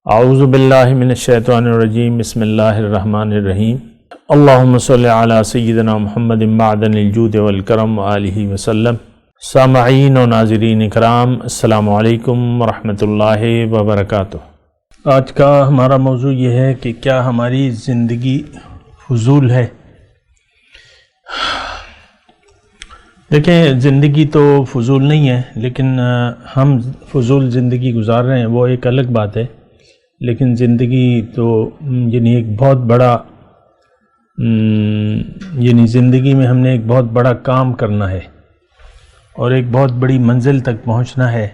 اعوذ باللہ من الشیطان الرجیم بسم اللہ الرحمن الرحیم اللہم صلی علی سیدنا محمد معدن الجود والکرم وآلہ وسلم۔ سامعین و ناظرین اکرام، السلام علیکم ورحمۃ اللہ وبرکاتہ۔ آج کا ہمارا موضوع یہ ہے کہ کیا ہماری زندگی فضول ہے؟ دیکھیں، زندگی تو فضول نہیں ہے، لیکن ہم فضول زندگی گزار رہے ہیں وہ ایک الگ بات ہے۔ لیکن زندگی تو ایک بہت بڑا زندگی میں ہم نے ایک بہت بڑا کام کرنا ہے اور ایک بہت بڑی منزل تک پہنچنا ہے،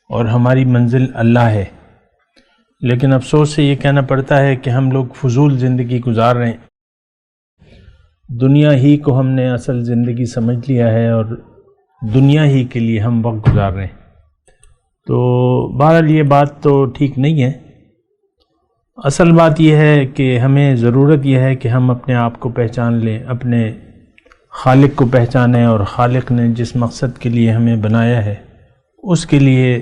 اور ہماری منزل اللہ ہے۔ لیکن افسوس سے یہ کہنا پڑتا ہے کہ ہم لوگ فضول زندگی گزار رہے ہیں۔ دنیا ہی کو ہم نے اصل زندگی سمجھ لیا ہے اور دنیا ہی کے لیے ہم وقت گزار رہے ہیں۔ تو بہرحال یہ بات تو ٹھیک نہیں ہے۔ اصل بات یہ ہے کہ ہمیں ضرورت یہ ہے کہ ہم اپنے آپ کو پہچان لیں، اپنے خالق کو پہچانیں، اور خالق نے جس مقصد کے لیے ہمیں بنایا ہے اس کے لیے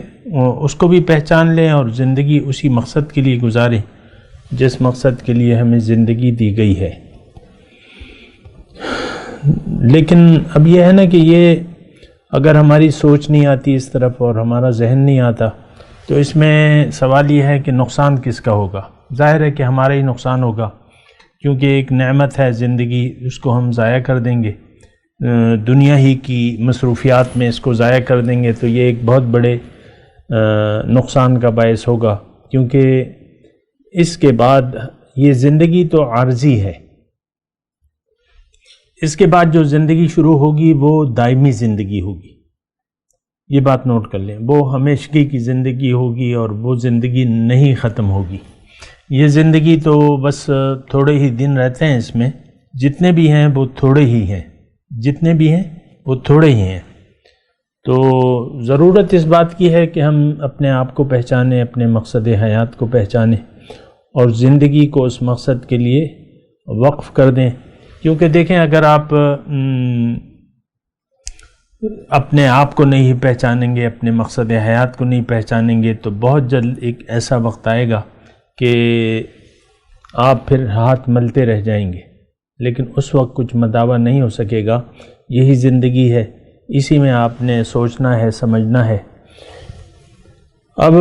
اس کو بھی پہچان لیں، اور زندگی اسی مقصد کے لیے گزاریں جس مقصد کے لیے ہمیں زندگی دی گئی ہے۔ لیکن اب یہ ہے نا کہ یہ اگر ہماری سوچ نہیں آتی اس طرف اور ہمارا ذہن نہیں آتا تو اس میں سوال یہ ہے کہ نقصان کس کا ہوگا؟ ظاہر ہے کہ ہمارا ہی نقصان ہوگا، کیونکہ ایک نعمت ہے زندگی، اس کو ہم ضائع کر دیں گے، دنیا ہی کی مصروفیات میں اس کو ضائع کر دیں گے تو یہ ایک بہت بڑے نقصان کا باعث ہوگا، کیونکہ اس کے بعد یہ زندگی تو عارضی ہے۔ اس کے بعد جو زندگی شروع ہوگی وہ دائمی زندگی ہوگی، یہ بات نوٹ کر لیں، وہ ہمیشگی کی زندگی ہوگی اور وہ زندگی نہیں ختم ہوگی۔ یہ زندگی تو بس تھوڑے ہی دن رہتے ہیں، اس میں جتنے بھی ہیں وہ تھوڑے ہی ہیں، جتنے بھی ہیں وہ تھوڑے ہی ہیں۔ تو ضرورت اس بات کی ہے کہ ہم اپنے آپ کو پہچانیں، اپنے مقصد حیات کو پہچانیں اور زندگی کو اس مقصد کے لیے وقف کر دیں۔ کیونکہ دیکھیں، اگر آپ اپنے آپ کو نہیں پہچانیں گے، اپنے مقصد حیات کو نہیں پہچانیں گے تو بہت جلد ایک ایسا وقت آئے گا کہ آپ پھر ہاتھ ملتے رہ جائیں گے، لیکن اس وقت کچھ مداوع نہیں ہو سکے گا۔ یہی زندگی ہے، اسی میں آپ نے سوچنا ہے، سمجھنا ہے۔ اب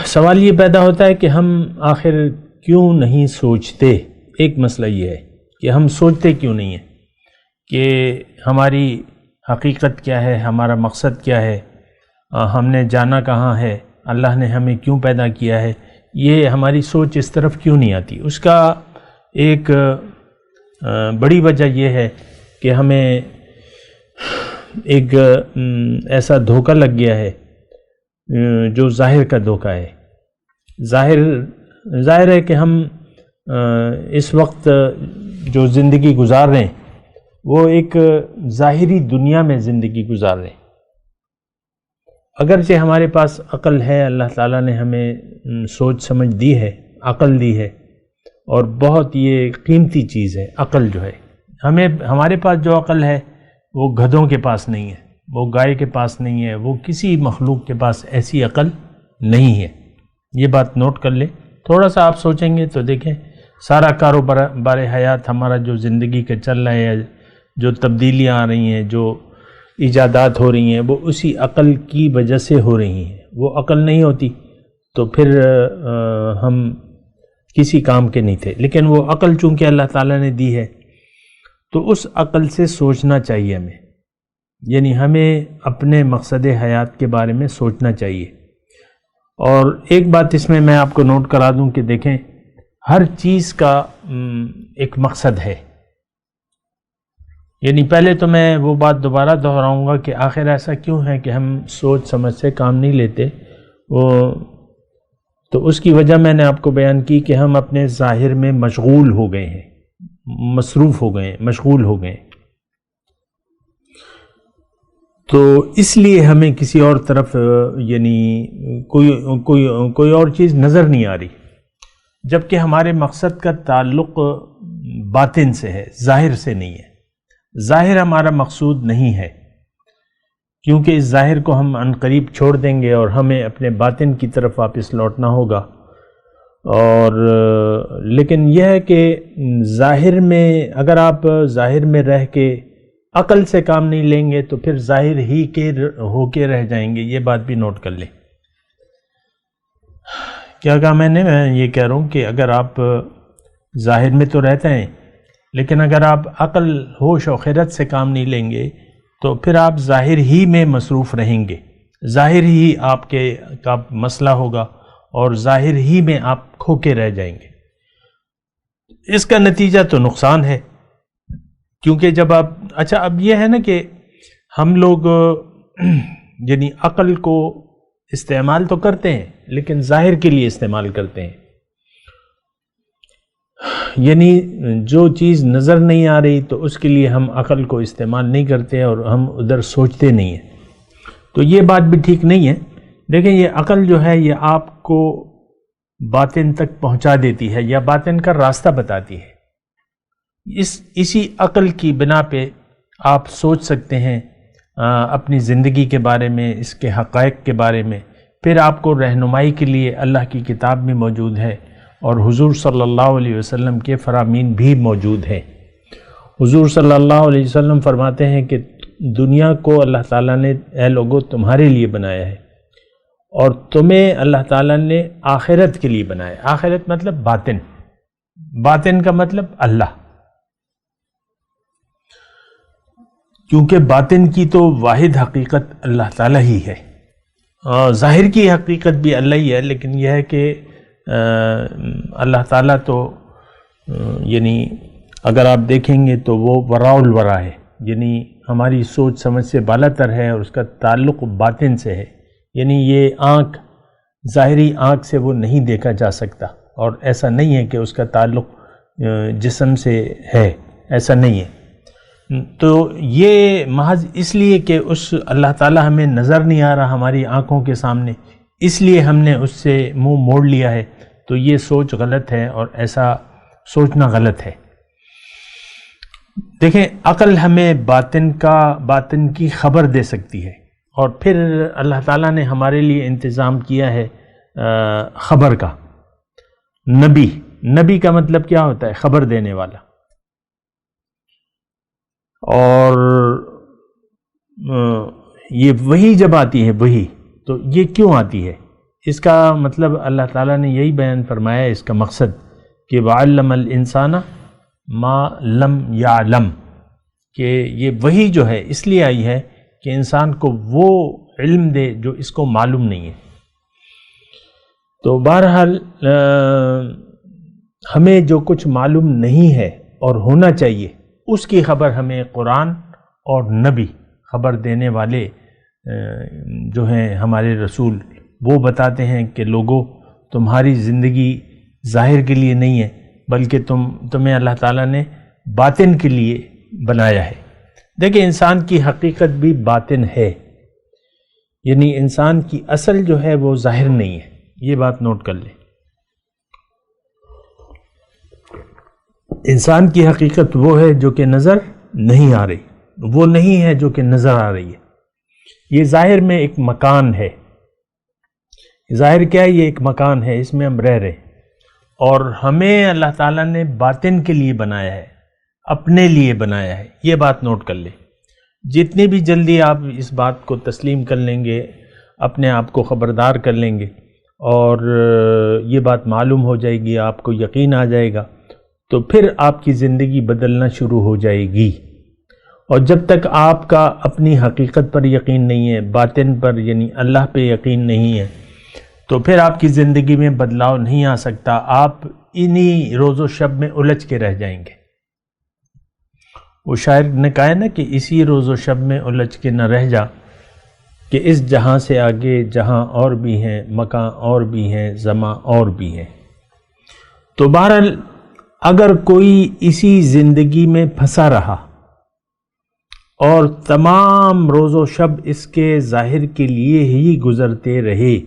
سوال یہ پیدا ہوتا ہے کہ ہم آخر کیوں نہیں سوچتے؟ ایک مسئلہ یہ ہے کہ ہم سوچتے کیوں نہیں ہیں کہ ہماری حقیقت کیا ہے، ہمارا مقصد کیا ہے، ہم نے جانا کہاں ہے، اللہ نے ہمیں کیوں پیدا کیا ہے، یہ ہماری سوچ اس طرف کیوں نہیں آتی؟ اس کا ایک بڑی وجہ یہ ہے کہ ہمیں ایک ایسا دھوکہ لگ گیا ہے جو ظاہر کا دھوکہ ہے۔ ظاہر ہے کہ ہم اس وقت جو زندگی گزار رہے ہیں وہ ایک ظاہری دنیا میں زندگی گزار رہے ہیں۔ اگرچہ ہمارے پاس عقل ہے، اللہ تعالیٰ نے ہمیں سوچ سمجھ دی ہے، عقل دی ہے، اور بہت یہ قیمتی چیز ہے عقل جو ہے۔ ہمارے پاس جو عقل ہے وہ گدھوں کے پاس نہیں ہے، وہ گائے کے پاس نہیں ہے، وہ کسی مخلوق کے پاس ایسی عقل نہیں ہے۔ یہ بات نوٹ کر لیں، تھوڑا سا آپ سوچیں گے تو دیکھیں سارا کاروبار حیات ہمارا جو زندگی کا چل رہا ہے، جو تبدیلیاں آ رہی ہیں، جو ایجادات ہو رہی ہیں، وہ اسی عقل کی وجہ سے ہو رہی ہیں۔ وہ عقل نہیں ہوتی تو پھر ہم کسی کام کے نہیں تھے، لیکن وہ عقل چونکہ اللہ تعالیٰ نے دی ہے تو اس عقل سے سوچنا چاہیے ہمیں، یعنی ہمیں اپنے مقصد حیات کے بارے میں سوچنا چاہیے۔ اور ایک بات اس میں آپ کو نوٹ کرا دوں کہ دیکھیں، ہر چیز کا ایک مقصد ہے۔ یعنی پہلے تو میں وہ بات دوبارہ دہراؤں گا کہ آخر ایسا کیوں ہے کہ ہم سوچ سمجھ سے کام نہیں لیتے، تو اس کی وجہ میں نے آپ کو بیان کی کہ ہم اپنے ظاہر میں مشغول ہو گئے ہیں، مصروف ہو گئے ہیں، مشغول ہو گئے ہیں۔ تو اس لیے ہمیں کسی اور طرف کوئی اور چیز نظر نہیں آ رہی، جبکہ ہمارے مقصد کا تعلق باطن سے ہے، ظاہر سے نہیں ہے۔ ظاہر ہمارا مقصود نہیں ہے، کیونکہ اس ظاہر کو ہم عنقریب چھوڑ دیں گے اور ہمیں اپنے باطن کی طرف واپس لوٹنا ہوگا۔ اور لیکن یہ ہے کہ ظاہر میں اگر آپ ظاہر میں رہ کے عقل سے کام نہیں لیں گے تو پھر ظاہر ہی کے ہو کے رہ جائیں گے. یہ بات بھی نوٹ کر لیں. کیا کہا میں یہ کہہ رہا ہوں کہ اگر آپ ظاہر میں تو رہتے ہیں لیکن اگر آپ عقل ہوش و خیرت سے کام نہیں لیں گے تو پھر آپ ظاہر ہی میں مصروف رہیں گے, ظاہر ہی آپ کا مسئلہ ہوگا اور ظاہر ہی میں آپ کھو کے رہ جائیں گے. اس کا نتیجہ تو نقصان ہے, کیونکہ جب آپ اچھا اب یہ ہے نا کہ ہم لوگ یعنی عقل کو استعمال تو کرتے ہیں لیکن ظاہر کے لیے استعمال کرتے ہیں. یعنی جو چیز نظر نہیں آ رہی تو اس کے لیے ہم عقل کو استعمال نہیں کرتے اور ہم ادھر سوچتے نہیں ہیں. تو یہ بات بھی ٹھیک نہیں ہے. دیکھیں یہ عقل جو ہے یہ آپ کو باطن تک پہنچا دیتی ہے یا باطن کا راستہ بتاتی ہے. اسی عقل کی بنا پہ آپ سوچ سکتے ہیں اپنی زندگی کے بارے میں, اس کے حقائق کے بارے میں. پھر آپ کو رہنمائی کے لیے اللہ کی کتاب بھی موجود ہے اور حضور صلی اللہ علیہ وسلم کے فرامین بھی موجود ہیں. حضور صلی اللہ علیہ وسلم فرماتے ہیں کہ دنیا کو اللہ تعالیٰ نے اے لوگو تمہارے لیے بنایا ہے اور تمہیں اللہ تعالیٰ نے آخرت کے لیے بنایا. آخرت مطلب باطن, باطن کا مطلب اللہ, کیونکہ باطن کی تو واحد حقیقت اللہ تعالیٰ ہی ہے. ظاہر کی حقیقت بھی اللہ ہی ہے, لیکن یہ ہے کہ اللہ تعالیٰ تو یعنی اگر آپ دیکھیں گے تو وہ وراء الورا ہے, یعنی ہماری سوچ سمجھ سے بالا تر ہے اور اس کا تعلق باطن سے ہے. یعنی یہ آنکھ, ظاہری آنکھ سے وہ نہیں دیکھا جا سکتا, اور ایسا نہیں ہے کہ اس کا تعلق جسم سے ہے, ایسا نہیں ہے. تو یہ محض اس لیے کہ اس اللہ تعالیٰ ہمیں نظر نہیں آ رہا ہماری آنکھوں کے سامنے, اس لیے ہم نے اس سے منہ موڑ لیا ہے. تو یہ سوچ غلط ہے اور ایسا سوچنا غلط ہے. دیکھیں عقل ہمیں باطن کی خبر دے سکتی ہے, اور پھر اللہ تعالیٰ نے ہمارے لیے انتظام کیا ہے خبر کا. نبی کا مطلب کیا ہوتا ہے؟ خبر دینے والا. اور یہ وحی جب آتی ہے وحی, تو یہ کیوں آتی ہے؟ اس کا مطلب اللہ تعالیٰ نے یہی بیان فرمایا ہے, اس کا مقصد کہ وَعَلَّمَ الْإِنسَانَ مَا لَمْ يَعْلَمْ, کہ یہ وحی جو ہے اس لیے آئی ہے کہ انسان کو وہ علم دے جو اس کو معلوم نہیں ہے. تو بہرحال ہمیں جو کچھ معلوم نہیں ہے اور ہونا چاہیے اس کی خبر ہمیں قرآن اور نبی, خبر دینے والے جو ہیں ہمارے رسول, وہ بتاتے ہیں کہ لوگوں تمہاری زندگی ظاہر کے لیے نہیں ہے بلکہ تمہیں اللہ تعالیٰ نے باطن کے لیے بنایا ہے. دیکھیں انسان کی حقیقت بھی باطن ہے, یعنی انسان کی اصل جو ہے وہ ظاہر نہیں ہے. یہ بات نوٹ کر لیں. انسان کی حقیقت وہ ہے جو کہ نظر نہیں آ رہی, وہ نہیں ہے جو کہ نظر آ رہی ہے. یہ ظاہر میں ایک مکان ہے. ظاہر کیا ہے؟ یہ ایک مکان ہے, اس میں ہم رہ رہے ہیں, اور ہمیں اللہ تعالیٰ نے باطن کے لیے بنایا ہے, اپنے لیے بنایا ہے. یہ بات نوٹ کر لیں. جتنی بھی جلدی آپ اس بات کو تسلیم کر لیں گے, اپنے آپ کو خبردار کر لیں گے اور یہ بات معلوم ہو جائے گی, آپ کو یقین آ جائے گا, تو پھر آپ کی زندگی بدلنا شروع ہو جائے گی. اور جب تک آپ کا اپنی حقیقت پر یقین نہیں ہے, باطن پر یعنی اللہ پہ یقین نہیں ہے, تو پھر آپ کی زندگی میں بدلاؤ نہیں آ سکتا. آپ انہی روز و شب میں الجھ کے رہ جائیں گے. وہ شاعر نے کہا ہے نا کہ اسی روز و شب میں الجھ کے نہ رہ جا, کہ اس جہاں سے آگے جہاں اور بھی ہیں, مکان اور بھی ہیں, زماں اور بھی ہیں. تو بہرحال اگر کوئی اسی زندگی میں پھنسا رہا اور تمام روز و شب اس کے ظاہر کے لیے ہی گزرتے رہے,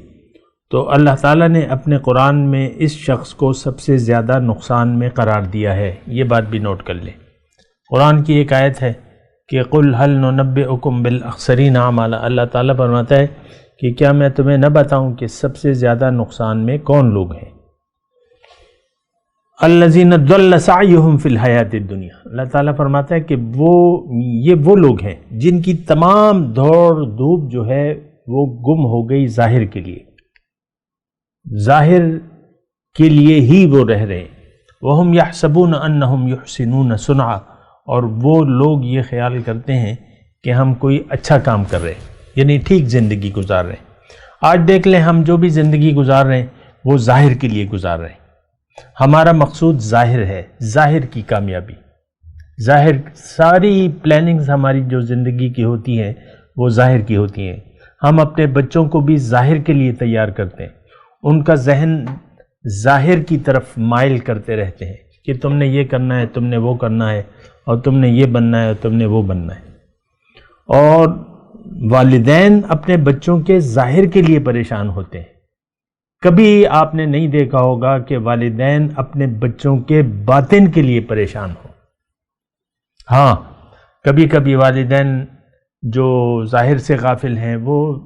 تو اللہ تعالیٰ نے اپنے قرآن میں اس شخص کو سب سے زیادہ نقصان میں قرار دیا ہے. یہ بات بھی نوٹ کر لیں. قرآن کی ایک آیت ہے کہ قُلْ هَلْ نُنَبِّئُكُمْ بِالْأَخْسَرِينَ أَعْمَالًا, اللہ تعالیٰ فرماتا ہے کہ کیا میں تمہیں نہ بتاؤں کہ سب سے زیادہ نقصان میں کون لوگ ہیں. الذین ضل سعیہم فی الحیات الدنیا، اللہ تعالیٰ فرماتا ہے کہ وہ لوگ ہیں جن کی تمام دوڑ دھوپ جو ہے وہ گم ہو گئی ظاہر کے لیے، ظاہر کے لیے ہی وہ رہ رہے ہیں۔ وَهُمْ يَحْسَبُونَ أَنَّهُمْ يُحْسِنُونَ صُنْعًا، اور وہ لوگ یہ خیال کرتے ہیں کہ ہم کوئی اچھا کام کر رہے ہیں، یعنی ٹھیک زندگی گزار رہے ہیں۔ آج دیکھ لیں ہم جو بھی زندگی گزار رہے ہیں وہ ظاہر کے لیے گزار رہے ہیں، ہمارا مقصود ظاہر ہے، ظاہر کی کامیابی، ظاہر ساری پلاننگز ہماری جو زندگی کی ہوتی ہیں وہ ظاہر کی ہوتی ہیں۔ ہم اپنے بچوں کو بھی ظاہر کے لیے تیار کرتے ہیں، ان کا ذہن ظاہر کی طرف مائل کرتے رہتے ہیں کہ تم نے یہ کرنا ہے، تم نے وہ کرنا ہے، اور تم نے یہ بننا ہے، اور تم نے وہ بننا ہے۔ اور والدین اپنے بچوں کے ظاہر کے لیے پریشان ہوتے ہیں۔ کبھی آپ نے نہیں دیکھا ہوگا کہ والدین اپنے بچوں کے باطن کے لیے پریشان ہوں۔ ہاں، کبھی کبھی والدین جو ظاہر سے غافل ہیں وہ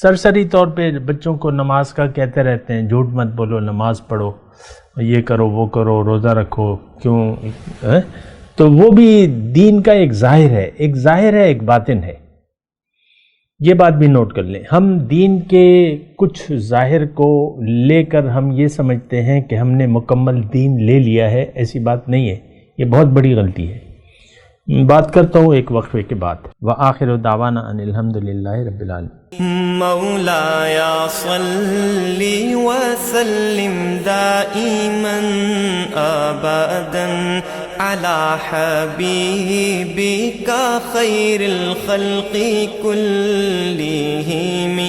سرسری طور پہ بچوں کو نماز کا کہتے رہتے ہیں، جھوٹ مت بولو، نماز پڑھو، یہ کرو وہ کرو، روزہ رکھو، کیوں؟ تو وہ بھی دین کا ایک ظاہر ہے، ایک باطن ہے۔ یہ بات بھی نوٹ کر لیں، ہم دین کے کچھ ظاہر کو لے کر ہم یہ سمجھتے ہیں کہ ہم نے مکمل دین لے لیا ہے، ایسی بات نہیں ہے، یہ بہت بڑی غلطی ہے۔ بات کرتا ہوں ایک وقفے کے بعد۔ وآخر دعوانا ان الحمدللہ رب العالمین۔ مولاي صل وسلم دائما ابدا على حبيبك خير الخلق كلهم